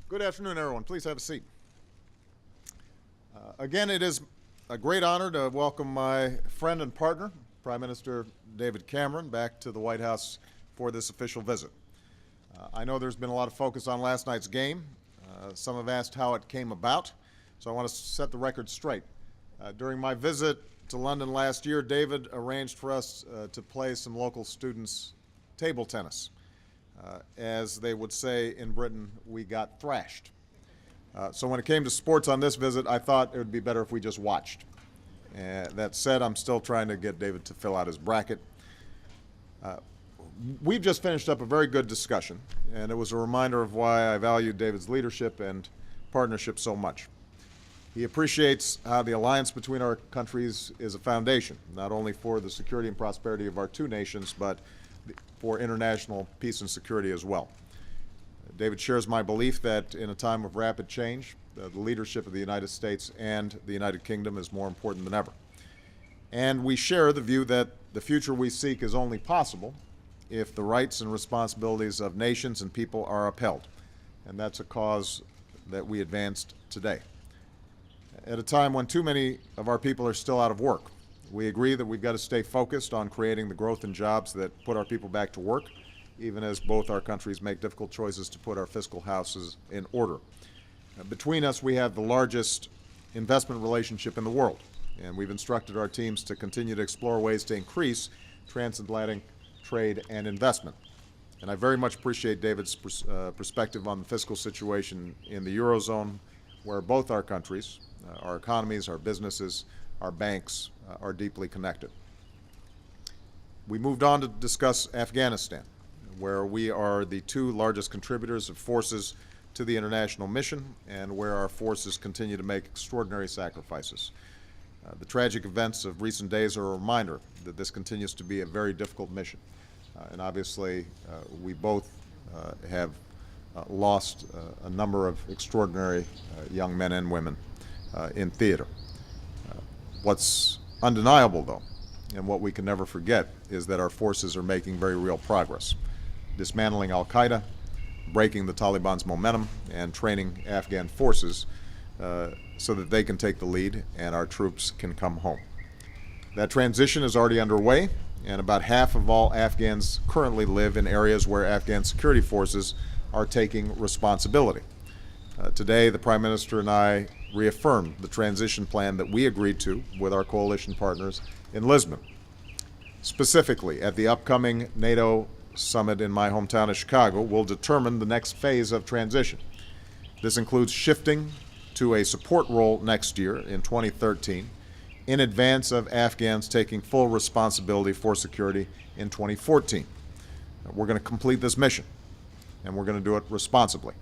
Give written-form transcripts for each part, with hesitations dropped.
Good afternoon, everyone. Please have a seat. Again, it is a great honor to welcome my friend and partner, Prime Minister David Cameron, back to the White House for this official visit. I know there's been a lot of focus on last night's game. Some have asked how it came about, so I want to set the record straight. During my visit to London last year, David arranged for us to play some local students table tennis. As they would say in Britain, we got thrashed. So when it came to sports on this visit, I thought it would be better if we just watched. That said, I'm still trying to get David to fill out his bracket. We've just finished up a very good discussion, and it was a reminder of why I value David's leadership and partnership so much. He appreciates how the alliance between our countries is a foundation, not only for the security and prosperity of our two nations, but for international peace and security as well. David shares my belief that in a time of rapid change, the leadership of the United States and the United Kingdom is more important than ever. And we share the view that the future we seek is only possible if the rights and responsibilities of nations and people are upheld. And that's a cause that we advanced today. At a time when too many of our people are still out of work, we agree that we've got to stay focused on creating the growth and jobs that put our people back to work, even as both our countries make difficult choices to put our fiscal houses in order. Between us, we have the largest investment relationship in the world, and we've instructed our teams to continue to explore ways to increase transatlantic trade and investment. And I very much appreciate David's perspective on the fiscal situation in the Eurozone, where both our countries, our economies, our businesses, our banks are deeply connected. We moved on to discuss Afghanistan, where we are the two largest contributors of forces to the international mission and where our forces continue to make extraordinary sacrifices. The tragic events of recent days are a reminder that this continues to be a very difficult mission. And obviously, we both have lost a number of extraordinary young men and women in theater. What's undeniable, though, and what we can never forget, is that our forces are making very real progress, dismantling al-Qaeda, breaking the Taliban's momentum, and training Afghan forces so that they can take the lead and our troops can come home. That transition is already underway, and about half of all Afghans currently live in areas where Afghan security forces are taking responsibility. Today, the Prime Minister and I reaffirmed the transition plan that we agreed to with our coalition partners in Lisbon. Specifically, at the upcoming NATO summit in my hometown of Chicago, we'll determine the next phase of transition. This includes shifting to a support role next year in 2013 in advance of Afghans taking full responsibility for security in 2014. We're going to complete this mission, and we're going to do it responsibly.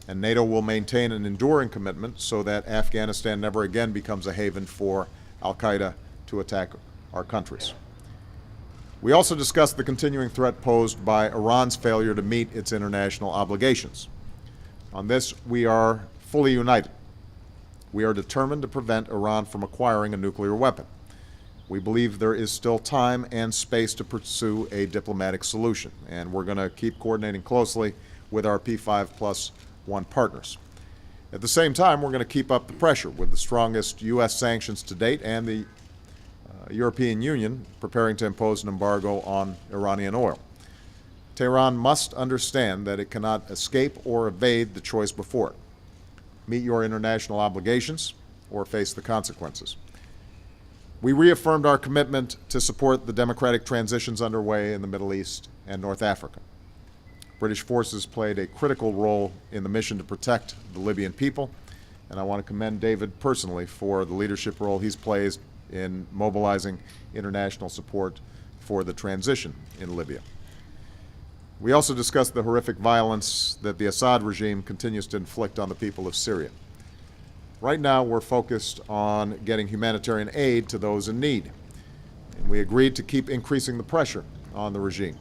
And NATO will maintain an enduring commitment so that Afghanistan never again becomes a haven for al-Qaeda to attack our countries. We also discussed the continuing threat posed by Iran's failure to meet its international obligations. On this, we are fully united. We are determined to prevent Iran from acquiring a nuclear weapon. We believe there is still time and space to pursue a diplomatic solution, and we're going to keep coordinating closely with our P5+1 partners. At the same time, we're going to keep up the pressure with the strongest U.S. sanctions to date and the European Union preparing to impose an embargo on Iranian oil. Tehran must understand that it cannot escape or evade the choice before it. Meet your international obligations or face the consequences. We reaffirmed our commitment to support the democratic transitions underway in the Middle East and North Africa. British forces played a critical role in the mission to protect the Libyan people, and I want to commend David personally for the leadership role he's played in mobilizing international support for the transition in Libya. We also discussed the horrific violence that the Assad regime continues to inflict on the people of Syria. Right now, we're focused on getting humanitarian aid to those in need, and we agreed to keep increasing the pressure on the regime,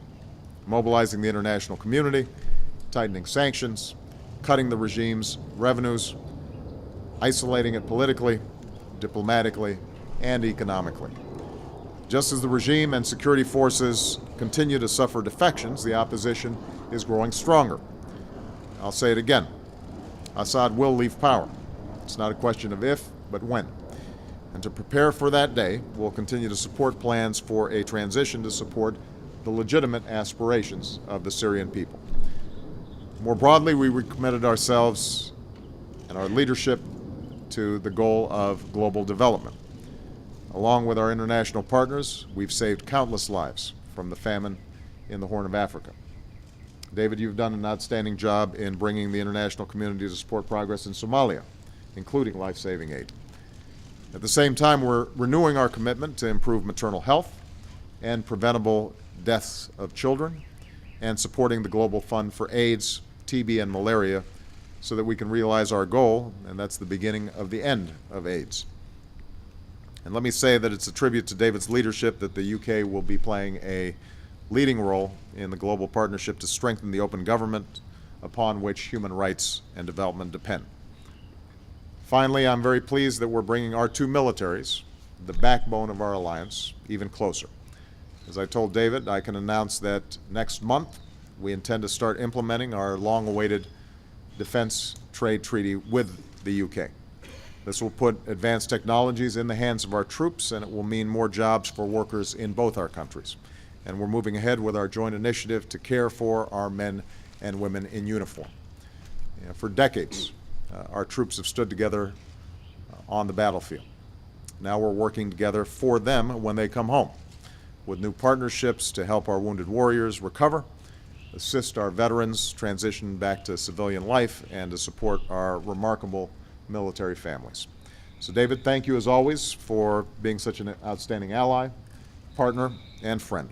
mobilizing the international community, tightening sanctions, cutting the regime's revenues, isolating it politically, diplomatically, and economically. Just as the regime and security forces continue to suffer defections, the opposition is growing stronger. I'll say it again. Assad will leave power. It's not a question of if, but when. And to prepare for that day, we'll continue to support plans for a transition to support the legitimate aspirations of the Syrian people. More broadly, we recommitted ourselves and our leadership to the goal of global development. Along with our international partners, we've saved countless lives from the famine in the Horn of Africa. David, you've done an outstanding job in bringing the international community to support progress in Somalia, including life-saving aid. At the same time, we're renewing our commitment to improve maternal health and preventable deaths of children, and supporting the Global Fund for AIDS, TB, and malaria so that we can realize our goal, and that's the beginning of the end of AIDS. And let me say that it's a tribute to David's leadership that the UK will be playing a leading role in the global partnership to strengthen the open government upon which human rights and development depend. Finally, I'm very pleased that we're bringing our two militaries, the backbone of our alliance, even closer. As I told David, I can announce that next month we intend to start implementing our long-awaited defense trade treaty with the UK. This will put advanced technologies in the hands of our troops, and it will mean more jobs for workers in both our countries. And we're moving ahead with our joint initiative to care for our men and women in uniform. For decades, our troops have stood together on the battlefield. Now we're working together for them when they come home, with new partnerships to help our wounded warriors recover, assist our veterans transition back to civilian life, and to support our remarkable military families. So David, thank you as always for being such an outstanding ally, partner, and friend.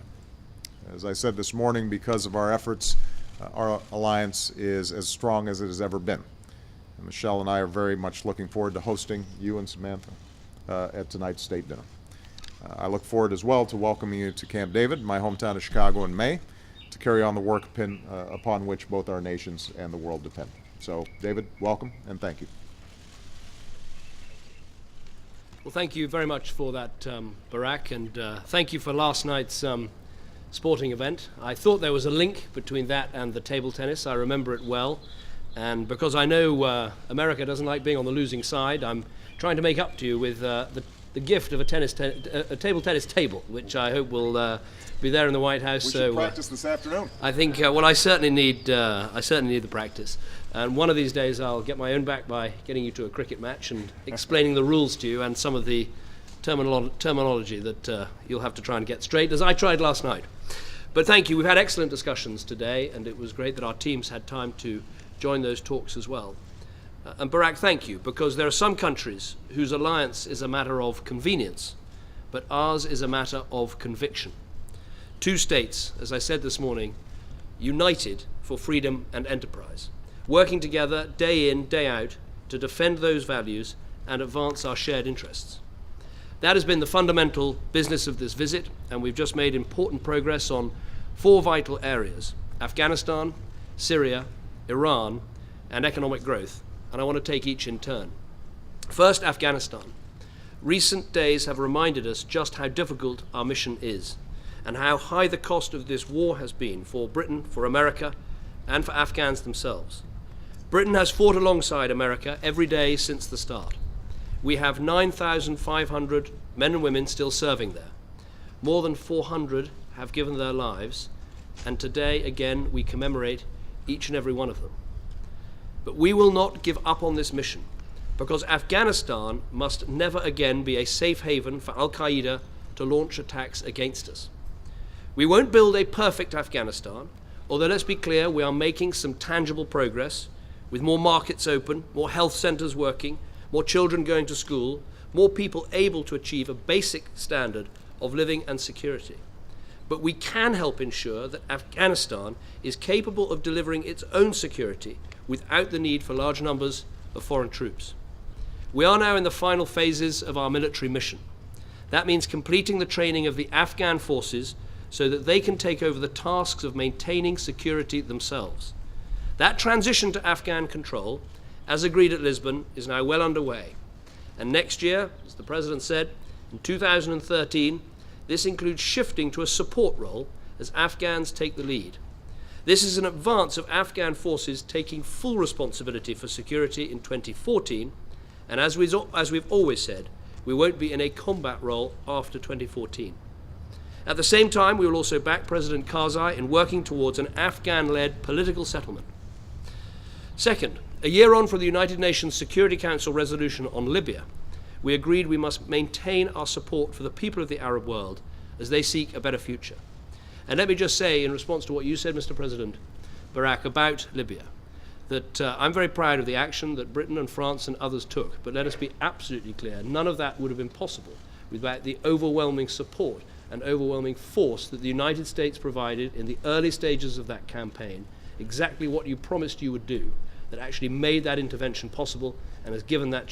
As I said this morning, because of our efforts, our alliance is as strong as it has ever been. And Michelle and I are very much looking forward to hosting you and Samantha at tonight's state dinner. I look forward as well to welcoming you to Camp David, my hometown of Chicago, in May, to carry on the work upon which both our nations and the world depend. So, David, welcome and thank you. Well, thank you very much for that, Barack, and thank you for last night's sporting event. I thought there was a link between that and the table tennis. I remember it well, and because I know America doesn't like being on the losing side, I'm trying to make up to you with the gift of a table tennis table, which I hope will be there in the White House. We should practice this afternoon. I think, well, I certainly need the practice. And one of these days I'll get my own back by getting you to a cricket match and explaining the rules to you and some of the terminology that you'll have to try and get straight, as I tried last night. But thank you. We've had excellent discussions today, and it was great that our teams had time to join those talks as well. And Barack, thank you, because there are some countries whose alliance is a matter of convenience, but ours is a matter of conviction. Two states, as I said this morning, united for freedom and enterprise, working together day in, day out to defend those values and advance our shared interests. That has been the fundamental business of this visit, and we've just made important progress on four vital areas: Afghanistan, Syria, Iran, and economic growth. And I want to take each in turn. First, Afghanistan. Recent days have reminded us just how difficult our mission is, and how high the cost of this war has been for Britain, for America, and for Afghans themselves. Britain has fought alongside America every day since the start. We have 9,500 men and women still serving there. More than 400 have given their lives, and today, again, we commemorate each and every one of them. But we will not give up on this mission, because Afghanistan must never again be a safe haven for Al-Qaeda to launch attacks against us. We won't build a perfect Afghanistan, although let's be clear, we are making some tangible progress, with more markets open, more health centers working, more children going to school, more people able to achieve a basic standard of living and security. But we can help ensure that Afghanistan is capable of delivering its own security without the need for large numbers of foreign troops. We are now in the final phases of our military mission. That means completing the training of the Afghan forces so that they can take over the tasks of maintaining security themselves. That transition to Afghan control, as agreed at Lisbon, is now well underway. And next year, as the President said, in 2013, this includes shifting to a support role as Afghans take the lead. This is in advance of Afghan forces taking full responsibility for security in 2014, and as we've always said, we won't be in a combat role after 2014. At the same time, we will also back President Karzai in working towards an Afghan-led political settlement. Second, a year on from the United Nations Security Council resolution on Libya, we agreed we must maintain our support for the people of the Arab world as they seek a better future. And let me just say, in response to what you said, Mr. President Barak, about Libya, that I'm very proud of the action that Britain and France and others took, but let us be absolutely clear, none of that would have been possible without the overwhelming support and overwhelming force that the United States provided in the early stages of that campaign, exactly what you promised you would do, that actually made that intervention possible and has given that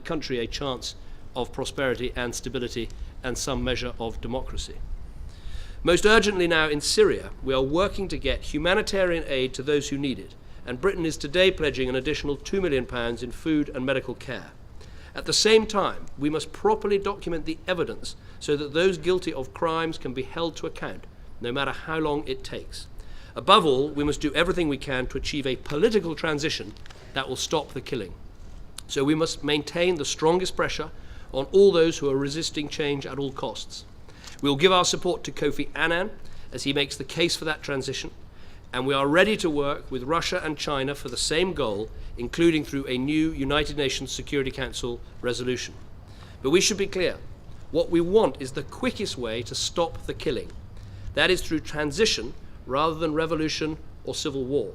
country a chance of prosperity and stability and some measure of democracy. Most urgently now in Syria, we are working to get humanitarian aid to those who need it, and Britain is today pledging an additional £2 million in food and medical care. At the same time, we must properly document the evidence so that those guilty of crimes can be held to account, no matter how long it takes. Above all, we must do everything we can to achieve a political transition that will stop the killing. So we must maintain the strongest pressure on all those who are resisting change at all costs. We will give our support to Kofi Annan as he makes the case for that transition, and we are ready to work with Russia and China for the same goal, including through a new United Nations Security Council resolution. But we should be clear, what we want is the quickest way to stop the killing. That is through transition rather than revolution or civil war.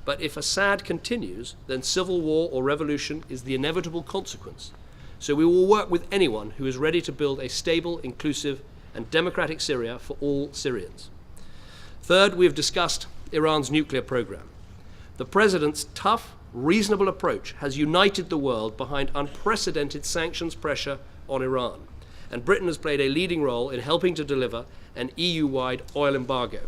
But if Assad continues, then civil war or revolution is the inevitable consequence. So we will work with anyone who is ready to build a stable, inclusive, and democratic Syria for all Syrians. Third, we have discussed Iran's nuclear program. The President's tough, reasonable approach has united the world behind unprecedented sanctions pressure on Iran, and Britain has played a leading role in helping to deliver an EU-wide oil embargo.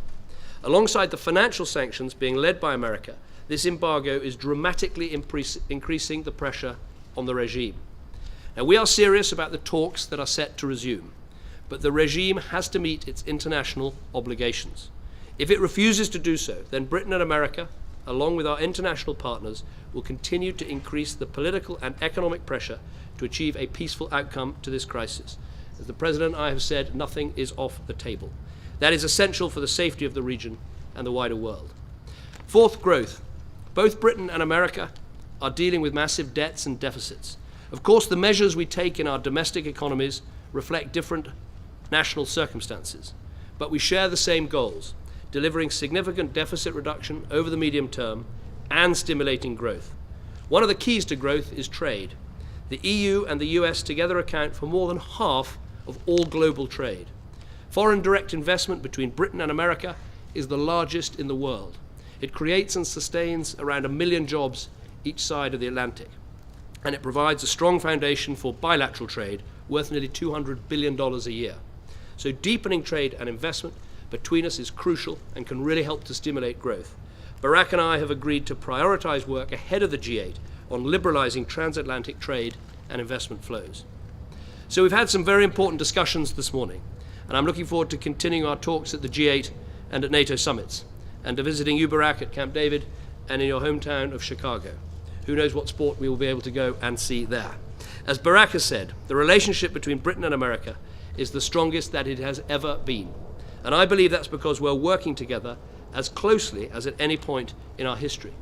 Alongside the financial sanctions being led by America, this embargo is dramatically increasing the pressure on the regime. Now, we are serious about the talks that are set to resume, but the regime has to meet its international obligations. If it refuses to do so, then Britain and America, along with our international partners, will continue to increase the political and economic pressure to achieve a peaceful outcome to this crisis. As the President and I have said, nothing is off the table. That is essential for the safety of the region and the wider world. Fourth, growth. Both Britain and America are dealing with massive debts and deficits. Of course, the measures we take in our domestic economies reflect different national circumstances, but we share the same goals: delivering significant deficit reduction over the medium term and stimulating growth. One of the keys to growth is trade. The EU and the US together account for more than half of all global trade. Foreign direct investment between Britain and America is the largest in the world. It creates and sustains around 1 million jobs each side of the Atlantic, and it provides a strong foundation for bilateral trade worth nearly $200 billion a year. So deepening trade and investment between us is crucial and can really help to stimulate growth. Barak and I have agreed to prioritize work ahead of the G8 on liberalizing transatlantic trade and investment flows. So we've had some very important discussions this morning, and I'm looking forward to continuing our talks at the G8 and at NATO summits, and to visiting you, Barak, at Camp David and in your hometown of Chicago. Who knows what sport we will be able to go and see there. As Barak has said, the relationship between Britain and America is the strongest that it has ever been. And I believe that's because we're working together as closely as at any point in our history.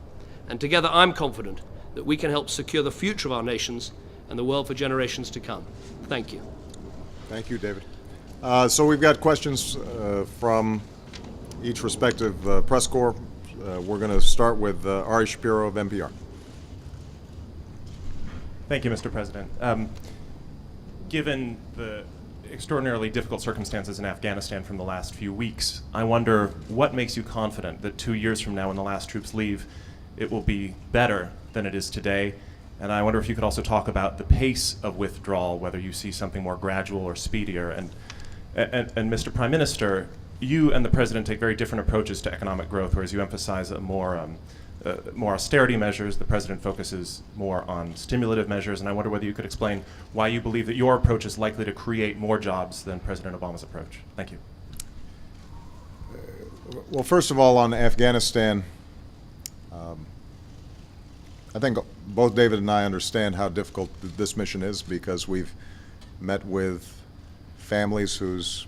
And together I'm confident that we can help secure the future of our nations and the world for generations to come. Thank you. Thank you, David. So we've got questions from each respective press corps. We're going to start with Ari Shapiro of NPR. Thank you, Mr. President. Given the extraordinarily difficult circumstances in Afghanistan from the last few weeks, I wonder what makes you confident that 2 years from now, when the last troops leave, it will be better than it is today? And I wonder if you could also talk about the pace of withdrawal, whether you see something more gradual or speedier. And Mr. Prime Minister, you and the President take very different approaches to economic growth, whereas you emphasize a more austerity measures. The President focuses more on stimulative measures, and I wonder whether you could explain why you believe that your approach is likely to create more jobs than President Obama's approach. Thank you. Well, first of all, on Afghanistan, I think both David and I understand how difficult this mission is because we've met with families whose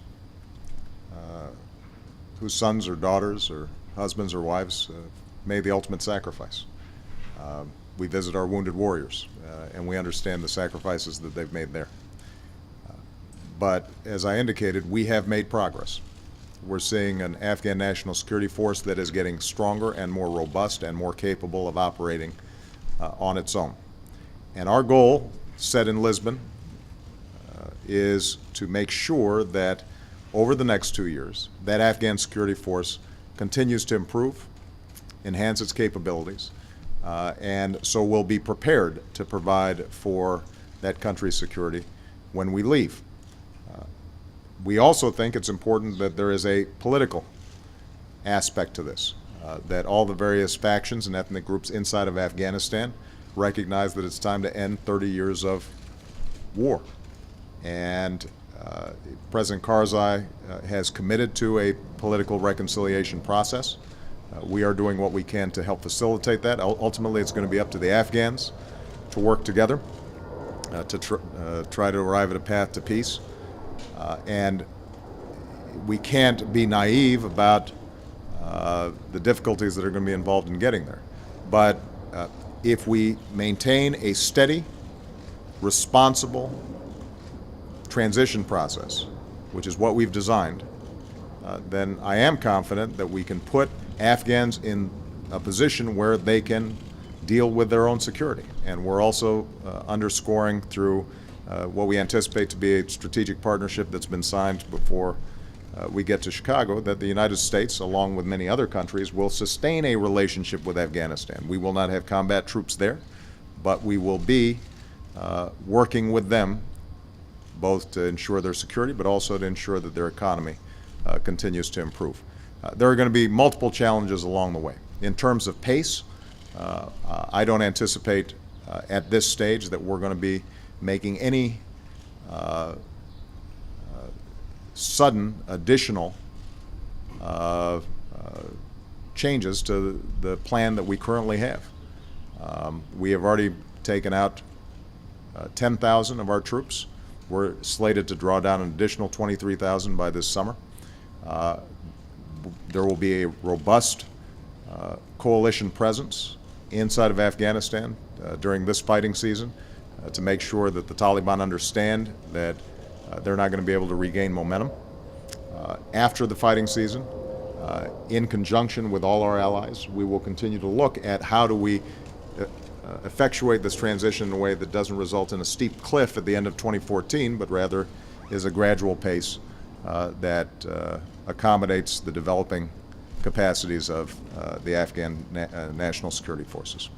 sons or daughters or husbands or wives made the ultimate sacrifice. We visit our wounded warriors, and we understand the sacrifices that they've made there. But as I indicated, we have made progress. We're seeing an Afghan national security force that is getting stronger and more robust and more capable of operating on its own. And our goal, set in Lisbon, is to make sure that over the next 2 years, that Afghan security force continues to improve, enhance its capabilities, and so we'll be prepared to provide for that country's security when we leave. We also think it's important that there is a political aspect to this, that all the various factions and ethnic groups inside of Afghanistan recognize that it's time to end 30 years of war. And President Karzai has committed to a political reconciliation process. We are doing what we can to help facilitate that. Ultimately, it's going to be up to the Afghans to work together to try to arrive at a path to peace. And we can't be naive about the difficulties that are going to be involved in getting there. But if we maintain a steady, responsible transition process, which is what we've designed, then I am confident that we can put Afghans in a position where they can deal with their own security. And we're also underscoring through what we anticipate to be a strategic partnership that's been signed before we get to Chicago, that the United States, along with many other countries, will sustain a relationship with Afghanistan. We will not have combat troops there, but we will be working with them both to ensure their security, but also to ensure that their economy continues to improve. There are going to be multiple challenges along the way. In terms of pace, I don't anticipate at this stage that we're going to be making any sudden additional changes to the plan that we currently have. We have already taken out 10,000 of our troops. We're slated to draw down an additional 23,000 by this summer. There will be a robust coalition presence inside of Afghanistan during this fighting season to make sure that the Taliban understand that they're not going to be able to regain momentum. After the fighting season, in conjunction with all our allies, we will continue to look at how do we effectuate this transition in a way that doesn't result in a steep cliff at the end of 2014, but rather is a gradual pace that accommodates the developing capacities of the Afghan national security forces.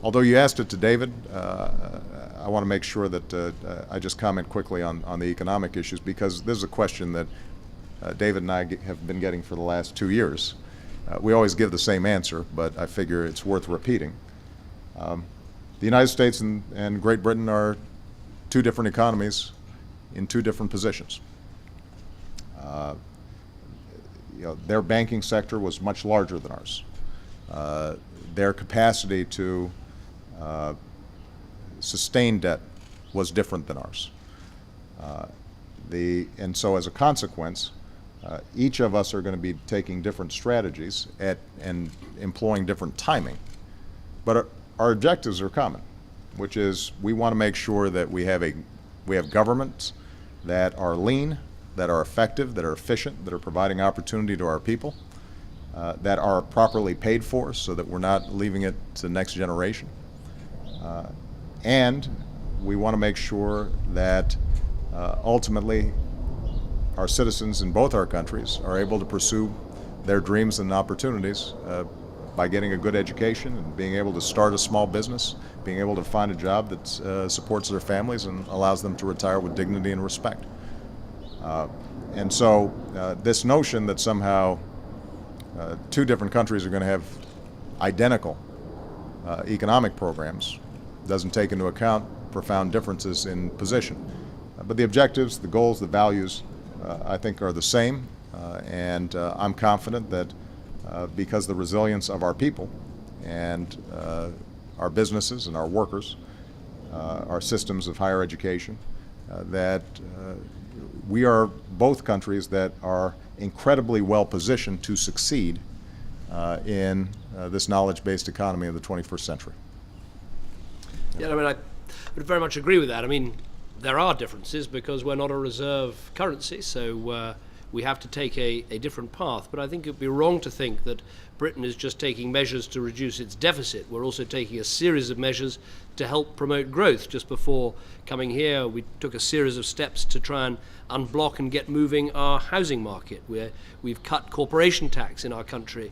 Although you asked it to David, I want to make sure that I just comment quickly on the economic issues, because this is a question that David and I have been getting for the last 2 years. We always give the same answer, but I figure it's worth repeating. The United States and Great Britain are two different economies in two different positions. Their banking sector was much larger than ours. Their capacity to sustain debt was different than ours. And so as a consequence, each of us are going to be taking different strategies and employing different timing. But our objectives are common, which is we want to make sure that we have governments that are lean, that are effective, that are efficient, that are providing opportunity to our people, that are properly paid for so that we're not leaving it to the next generation. And we want to make sure that ultimately our citizens in both our countries are able to pursue their dreams and opportunities by getting a good education and being able to start a small business, being able to find a job that supports their families and allows them to retire with dignity and respect. And so this notion that somehow two different countries are going to have identical economic programs doesn't take into account profound differences in position. But the objectives, the goals, the values, I think are the same, And I'm confident that because of the resilience of our people and our businesses and our workers, our systems of higher education, that we are both countries that are incredibly well positioned to succeed in this knowledge-based economy of the 21st century. Yeah, I mean, I would very much agree with that. I mean, there are differences because we're not a reserve currency, so we have to take a different path. But I think it would be wrong to think that Britain is just taking measures to reduce its deficit. We're also taking a series of measures to help promote growth. Just before coming here, we took a series of steps to try and unblock and get moving our housing market. We've cut corporation tax in our country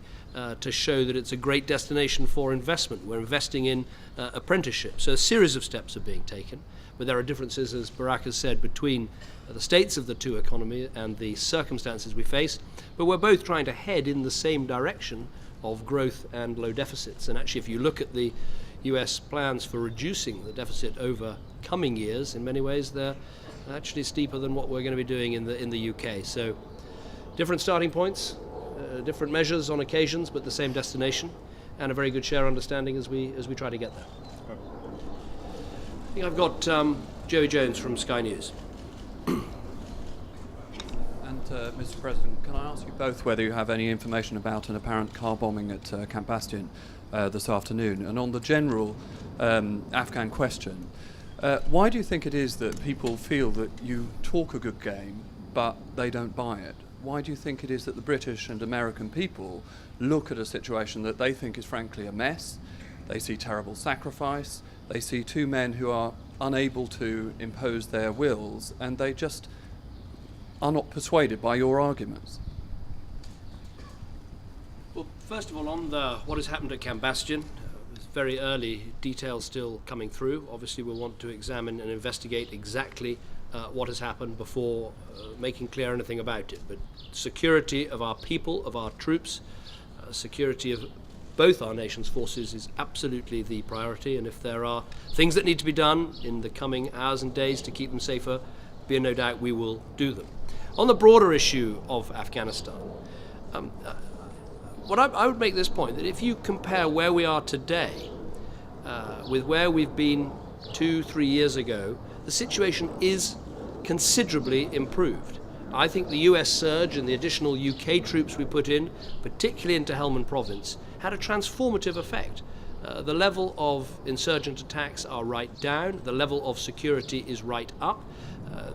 to show that it's a great destination for investment. We're investing in apprenticeship. So a series of steps are being taken. But there are differences, as Barack has said, between the states of the two economies and the circumstances we face. But we're both trying to head in the same direction of growth and low deficits. And actually, if you look at the US plans for reducing the deficit over coming years, in many ways they're actually steeper than what we're going to be doing in the UK. So different starting points, different measures on occasions, but the same destination, and a very good shared understanding as we try to get there. I think I've got Joey Jones from Sky News. And Mr. President, can I ask you both whether you have any information about an apparent car bombing at Camp Bastion this afternoon? And on the general Afghan question, why do you think it is that people feel that you talk a good game, but they don't buy it? Why do you think it is that the British and American people look at a situation that they think is frankly a mess? They see terrible sacrifice. They see two men who are unable to impose their wills, and they just are not persuaded by your arguments. Well, first of all, on what has happened at Camp Bastion, it's very early, details still coming through. Obviously, we'll want to examine and investigate exactly what has happened before making clear anything about it. But security of our people, of our troops, security of both our nation's forces is absolutely the priority, and if there are things that need to be done in the coming hours and days to keep them safer, be in no doubt we will do them. On the broader issue of Afghanistan, I would make this point, that if you compare where we are today with where we've been 2-3 years ago, the situation is considerably improved. I think the US surge and the additional UK troops we put in, particularly into Helmand Province, had a transformative effect. The level of insurgent attacks are right down, the level of security is right up.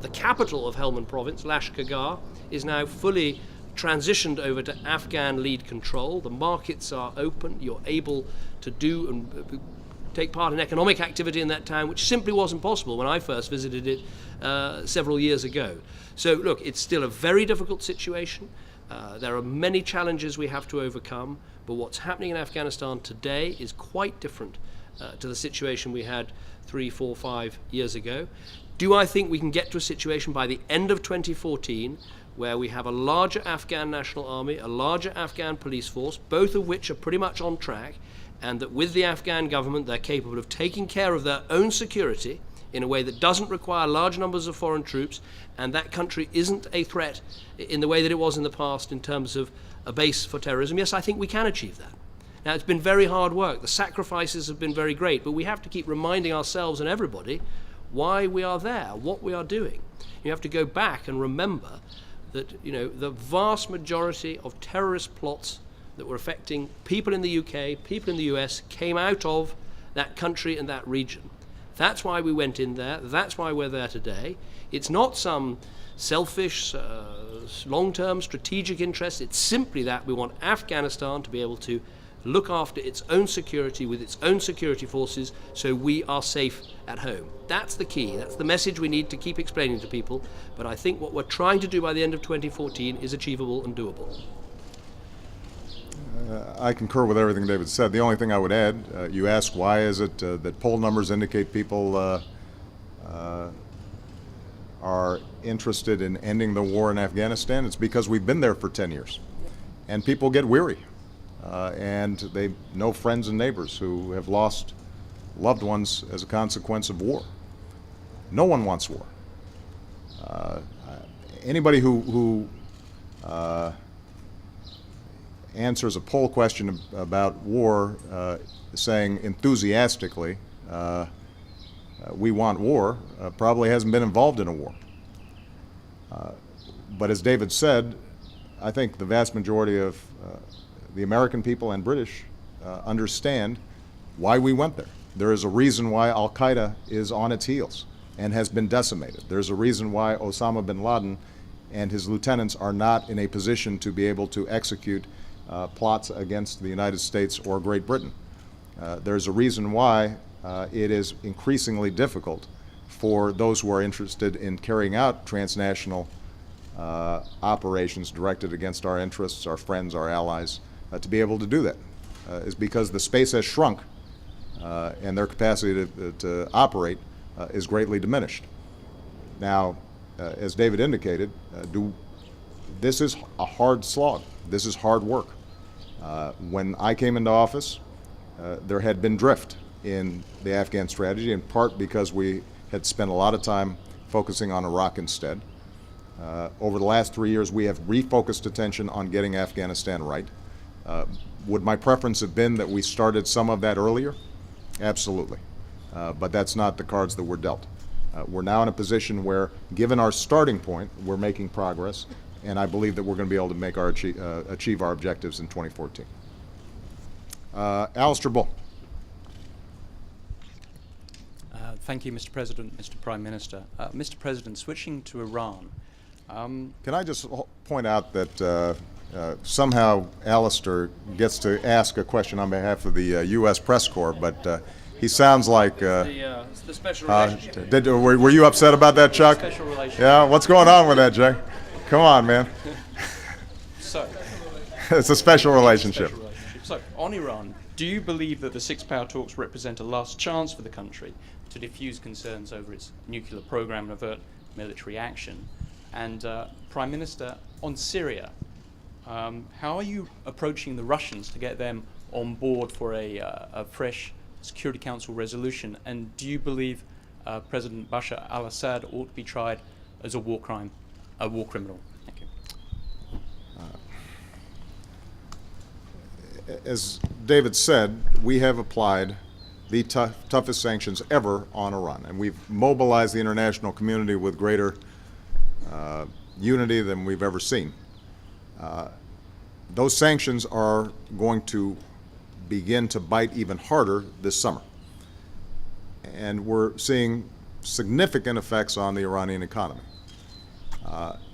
The capital of Helmand Province, Lashkargah, is now fully transitioned over to Afghan lead control. The markets are open, you're able to do and take part in economic activity in that town, which simply wasn't possible when I first visited it several years ago. So look, it's still a very difficult situation. There are many challenges we have to overcome, but what's happening in Afghanistan today is quite different to the situation we had 3, 4, 5 years ago. Do I think we can get to a situation by the end of 2014 where we have a larger Afghan National Army, a larger Afghan police force, both of which are pretty much on track, and that with the Afghan government they're capable of taking care of their own security in a way that doesn't require large numbers of foreign troops, and that country isn't a threat in the way that it was in the past in terms of a base for terrorism? Yes, I think we can achieve that. Now, it's been very hard work. The sacrifices have been very great, but we have to keep reminding ourselves and everybody why we are there, what we are doing. You have to go back and remember that, the vast majority of terrorist plots that were affecting people in the UK, people in the US, came out of that country and that region. That's why we went in there. That's why we're there today. It's not some selfish, long-term strategic interest. It's simply that we want Afghanistan to be able to look after its own security with its own security forces so we are safe at home. That's the key. That's the message we need to keep explaining to people. But I think what we're trying to do by the end of 2014 is achievable and doable. I concur with everything David said. The only thing I would add, you asked why is it that poll numbers indicate people are interested in ending the war in Afghanistan. It's because we've been there for 10 years. And people get weary. And they know friends and neighbors who have lost loved ones as a consequence of war. No one wants war. Anybody who answers a poll question about war, saying enthusiastically, we want war, probably hasn't been involved in a war. But as David said, I think the vast majority of the American people and British understand why we went there. There is a reason why Al-Qaeda is on its heels and has been decimated. There's a reason why Osama bin Laden and his lieutenants are not in a position to be able to execute plots against the United States or Great Britain. There's a reason why it is increasingly difficult for those who are interested in carrying out transnational operations directed against our interests, our friends, our allies, to be able to do that. Is because the space has shrunk and their capacity to operate is greatly diminished. Now, as David indicated, this is a hard slog. This is hard work. When I came into office, there had been drift in the Afghan strategy, in part because we had spent a lot of time focusing on Iraq instead. Over the last 3 years, we have refocused attention on getting Afghanistan right. Would my preference have been that we started some of that earlier? Absolutely. But that's not the cards that were dealt. We're now in a position where, given our starting point, we're making progress, and I believe that we're going to be able to make our achieve our objectives in 2014. Alistair Bull. Thank you, Mr. President, Mr. Prime Minister. Mr. President, switching to Iran. Can I just point out that somehow Alistair gets to ask a question on behalf of the U.S. Press Corps, but he sounds like... It's the special relationship. Were you upset about that, Chuck? Special relationship. Yeah, what's going on with that, Jay? Come on, man. So, It's a special relationship. So, on Iran, do you believe that the Six Power Talks represent a last chance for the country to diffuse concerns over its nuclear program and avert military action? And Prime Minister, on Syria, how are you approaching the Russians to get them on board for a fresh Security Council resolution? And do you believe President Bashar al-Assad ought to be tried as a war criminal? Thank you. As David said, we have applied the toughest sanctions ever on Iran, and we've mobilized the international community with greater unity than we've ever seen. Those sanctions are going to begin to bite even harder this summer. And we're seeing significant effects on the Iranian economy.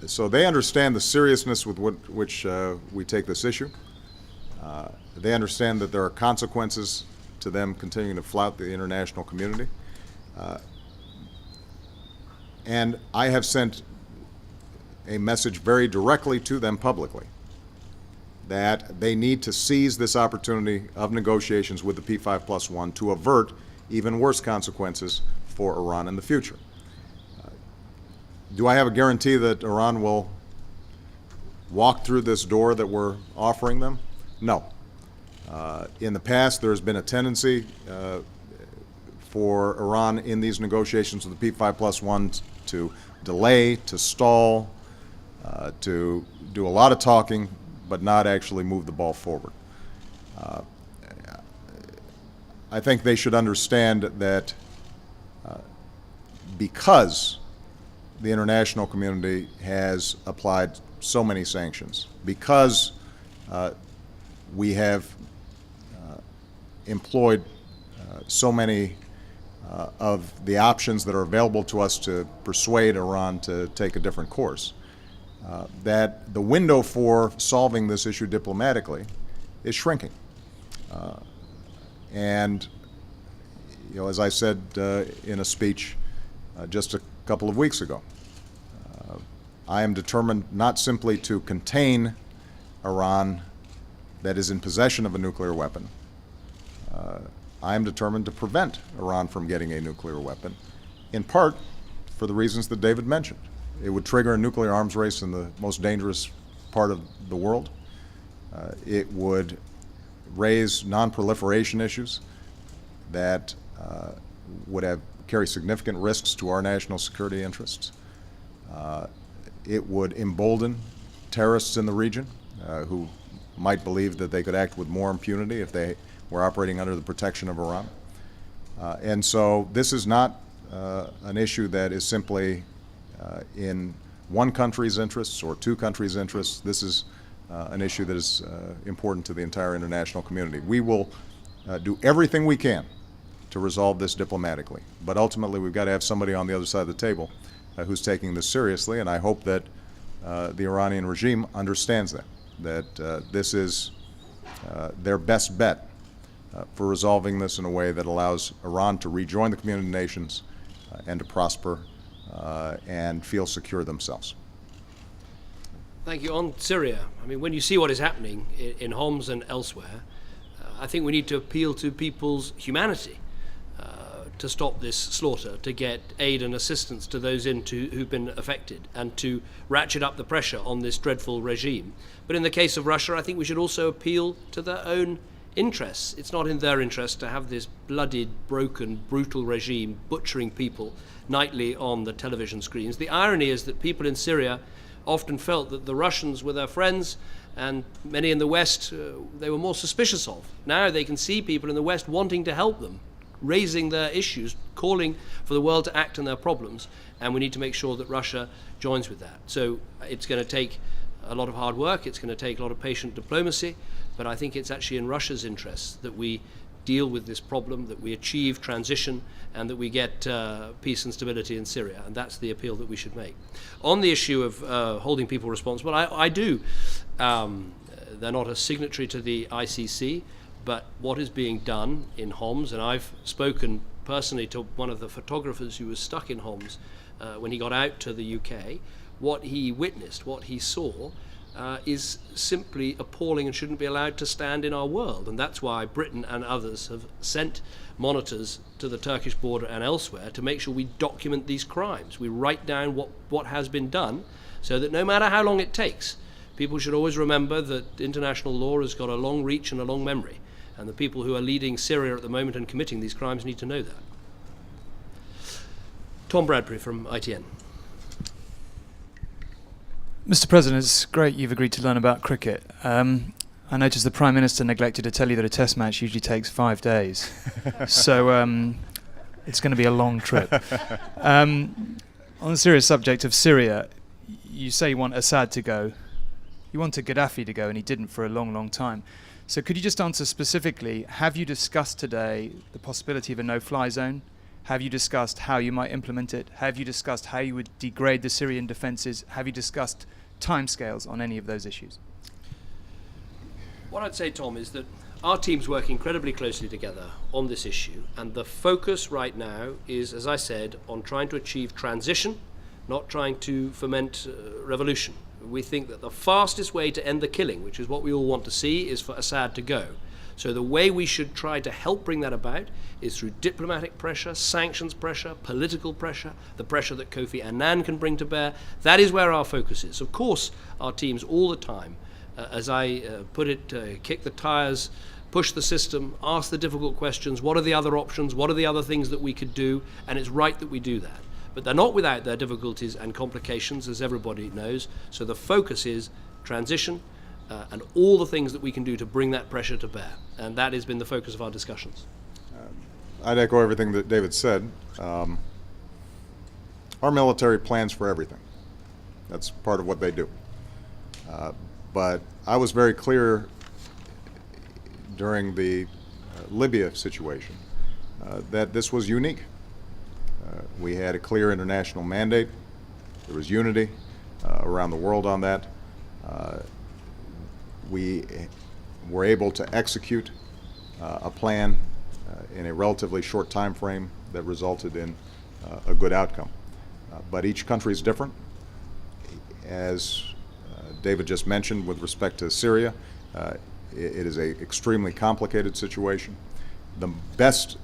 So they understand the seriousness with which we take this issue. They understand that there are consequences to them continuing to flout the international community. And I have sent a message very directly to them publicly that they need to seize this opportunity of negotiations with the P5+1 to avert even worse consequences for Iran in the future. Do I have a guarantee that Iran will walk through this door that we're offering them? No. In the past, there's been a tendency for Iran in these negotiations with the P5+1 to delay, to stall, to do a lot of talking, but not actually move the ball forward. I think they should understand that because the international community has applied so many sanctions, because we have employed so many of the options that are available to us to persuade Iran to take a different course, that the window for solving this issue diplomatically is shrinking. And, you know, as I said in a speech just a couple of weeks ago, I am determined not simply to contain Iran that is in possession of a nuclear weapon. I am determined to prevent Iran from getting a nuclear weapon, in part for the reasons that David mentioned. It would trigger a nuclear arms race in the most dangerous part of the world. It would raise non-proliferation issues that would carry significant risks to our national security interests. It would embolden terrorists in the region who might believe that they could act with more impunity if they were operating under the protection of Iran. And so this is not an issue that is simply in one country's interests or two countries' interests. This is an issue that is important to the entire international community. We will do everything we can to resolve this diplomatically, but ultimately we've got to have somebody on the other side of the table who's taking this seriously, and I hope that the Iranian regime understands that this is their best bet for resolving this in a way that allows Iran to rejoin the community of nations and to prosper and feel secure themselves. Thank you. On Syria, I mean, when you see what is happening in Homs and elsewhere, I think we need to appeal to people's humanity to stop this slaughter, to get aid and assistance to those who've been affected, and to ratchet up the pressure on this dreadful regime. But in the case of Russia, I think we should also appeal to their own interests. It's not in their interest to have this bloodied, broken, brutal regime butchering people nightly on the television screens. The irony is that people in Syria often felt that the Russians were their friends, and many in the West they were more suspicious of. Now they can see people in the West wanting to help them, raising their issues, calling for the world to act on their problems, and we need to make sure that Russia joins with that. So it's going to take a lot of hard work, it's going to take a lot of patient diplomacy, but I think it's actually in Russia's interests that we deal with this problem, that we achieve transition, and that we get peace and stability in Syria, and that's the appeal that we should make. On the issue of holding people responsible, I do. They're not a signatory to the ICC, but what is being done in Homs, and I've spoken personally to one of the photographers who was stuck in Homs when he got out to the UK, what he witnessed, what he saw, is simply appalling and shouldn't be allowed to stand in our world. And that's why Britain and others have sent monitors to the Turkish border and elsewhere to make sure we document these crimes. We write down what has been done, so that no matter how long it takes, people should always remember that international law has got a long reach and a long memory. And the people who are leading Syria at the moment and committing these crimes need to know that. Tom Bradbury from ITN. Mr. President, it's great you've agreed to learn about cricket. I noticed the Prime Minister neglected to tell you that a test match usually takes 5 days. So it's going to be a long trip. On the serious subject of Syria, you say you want Assad to go. You wanted Gaddafi to go, and he didn't for a long, long time. So could you just answer specifically, have you discussed today the possibility of a no-fly zone? Have you discussed how you might implement it? Have you discussed how you would degrade the Syrian defences? Have you discussed timescales on any of those issues? What I'd say, Tom, is that our teams work incredibly closely together on this issue, and the focus right now is, as I said, on trying to achieve transition, not trying to foment revolution. We think that the fastest way to end the killing, which is what we all want to see, is for Assad to go. So the way we should try to help bring that about is through diplomatic pressure, sanctions pressure, political pressure, the pressure that Kofi Annan can bring to bear. That is where our focus is. Of course, our teams all the time, as I put it, kick the tires, push the system, ask the difficult questions, what are the other options, what are the other things that we could do, and it's right that we do that. But they're not without their difficulties and complications, as everybody knows. So the focus is transition and all the things that we can do to bring that pressure to bear. And that has been the focus of our discussions. I'd echo everything that David said. Our military plans for everything. That's part of what they do. But I was very clear during the Libya situation that this was unique. We had a clear international mandate. There was unity around the world on that. We were able to execute a plan in a relatively short time frame that resulted in a good outcome. But each country is different. As David just mentioned with respect to Syria, it is an extremely complicated situation. The best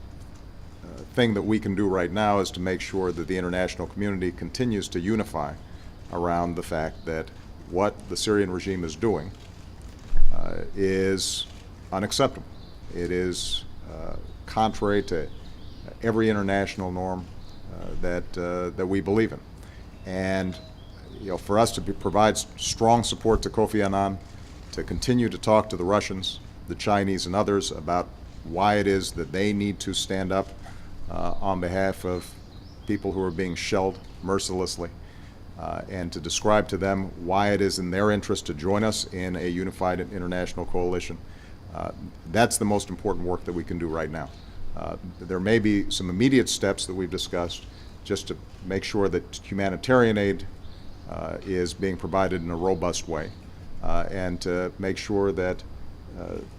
thing that we can do right now is to make sure that the international community continues to unify around the fact that what the Syrian regime is doing is unacceptable. It is contrary to every international norm that we believe in. And for us to provide strong support to Kofi Annan, to continue to talk to the Russians, the Chinese, and others about why it is that they need to stand up on behalf of people who are being shelled mercilessly, and to describe to them why it is in their interest to join us in a unified international coalition. That's the most important work that we can do right now. There may be some immediate steps that we've discussed just to make sure that humanitarian aid is being provided in a robust way, and to make sure that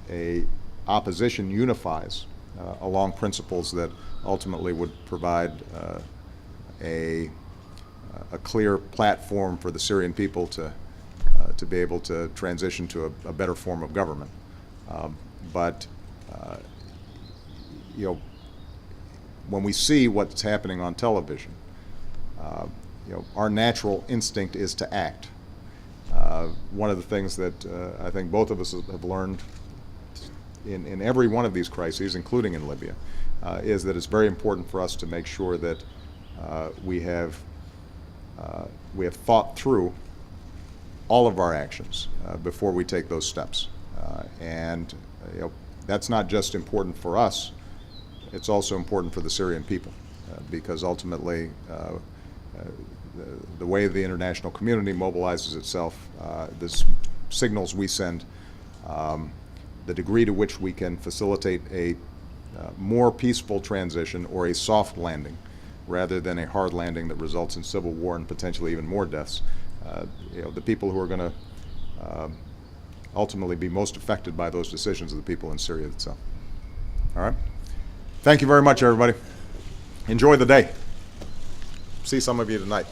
a opposition unifies along principles that ultimately would provide a clear platform for the Syrian people to be able to transition to a better form of government. But when we see what's happening on television, our natural instinct is to act. One of the things that I think both of us have learned in every one of these crises, including in Libya, is that it's very important for us to make sure that we have thought through all of our actions before we take those steps. And that's not just important for us, it's also important for the Syrian people, because ultimately the way the international community mobilizes itself, the signals we send, the degree to which we can facilitate a more peaceful transition or a soft landing rather than a hard landing that results in civil war and potentially even more deaths. The people who are going to ultimately be most affected by those decisions are the people in Syria itself. All right? Thank you very much, everybody. Enjoy the day. See some of you tonight.